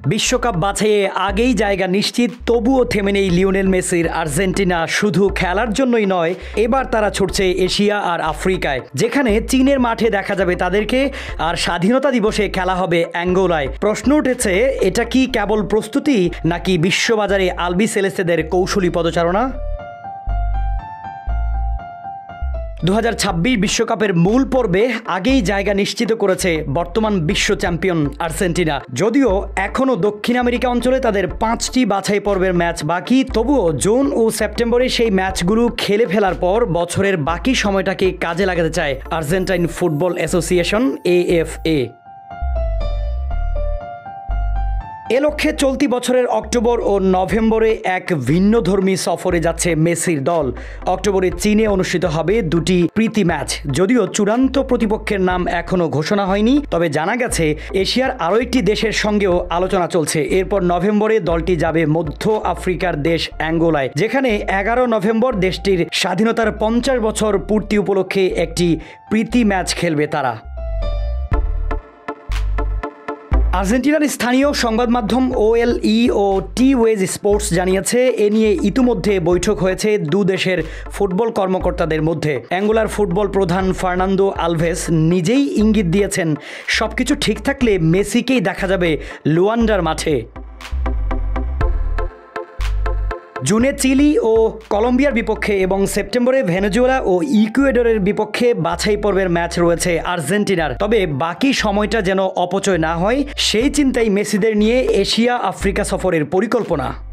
বিশ্বকাপ বাছাইয়ে আগেই জায়গা নিশ্চিত, তবুও থেমে নেই লিওনেল মেসির আর্জেন্টিনা। শুধু খেলার জন্যই নয়, এবার তারা ছুটছে এশিয়া আর আফ্রিকায়, যেখানে চীনের মাঠে দেখা যাবে তাদেরকে, আর স্বাধীনতা দিবসে খেলা হবে অ্যাঙ্গোলায়। প্রশ্ন উঠেছে, এটা কি কেবল প্রস্তুতি নাকি বিশ্ববাজারে আলবি সেলেস্তেদের কৌশলী পদচারণা? 2026 বিশ্বকাপের মূল পর্বে আগেই জায়গা নিশ্চিত করেছে বর্তমান বিশ্ব চ্যাম্পিয়ন আর্জেন্টিনা। যদিও এখনও দক্ষিণ আমেরিকা অঞ্চলে তাদের 5টি বাছাই পর্বের ম্যাচ বাকি, তবুও জুন ও সেপ্টেম্বরে সেই ম্যাচগুলো খেলে ফেলার পর বছরের বাকি সময়টাকে কাজে লাগাতে চায় আর্জেন্টাইন ফুটবল অ্যাসোসিয়েশন AFA। এ লক্ষ্যে চলতি বছরের অক্টোবর ও নভেম্বরে এক ভিন্নধর্মী সফরে যাচ্ছে মেসির দল। অক্টোবরে চীনে অনুষ্ঠিত হবে 2টি প্রীতি ম্যাচ। যদিও চূড়ান্ত প্রতিপক্ষের নাম এখনও ঘোষণা হয়নি, তবে জানা গেছে এশিয়ার আরও একটি দেশের সঙ্গেও আলোচনা চলছে। এরপর নভেম্বরে দলটি যাবে মধ্য আফ্রিকার দেশ অ্যাঙ্গোলায়, যেখানে 11 নভেম্বর দেশটির স্বাধীনতার 50 বছর পূর্তি উপলক্ষে একটি প্রীতি ম্যাচ খেলবে তারা। আর্জেন্টিনার স্থানীয় সংবাদ মাধ্যম OLE ও টি-ওয়েজ স্পোর্টস জানিয়েছে, এ নিয়ে ইতিমধ্যে বৈঠক হয়েছে দু দেশের ফুটবল কর্মকর্তাদের মধ্যে। অ্যাঙ্গোলার ফুটবল প্রধান ফার্নান্দো আলভেস নিজেই ইঙ্গিত দিয়েছেন, সবকিছু ঠিক থাকলে মেসিকেই দেখা যাবে লুয়ান্ডার মাঠে। জুনে চিলি ও কলম্বিয়ার বিপক্ষে এবং সেপ্টেম্বরে ভেনেজুয়েলা ও ইকুয়েডরের বিপক্ষে বাছাই পর্বের ম্যাচ রয়েছে আর্জেন্টিনার। তবে বাকি সময়টা যেন অপচয় না হয়, সেই চিন্তাই মেসিদের নিয়ে এশিয়া আফ্রিকা সফরের পরিকল্পনা।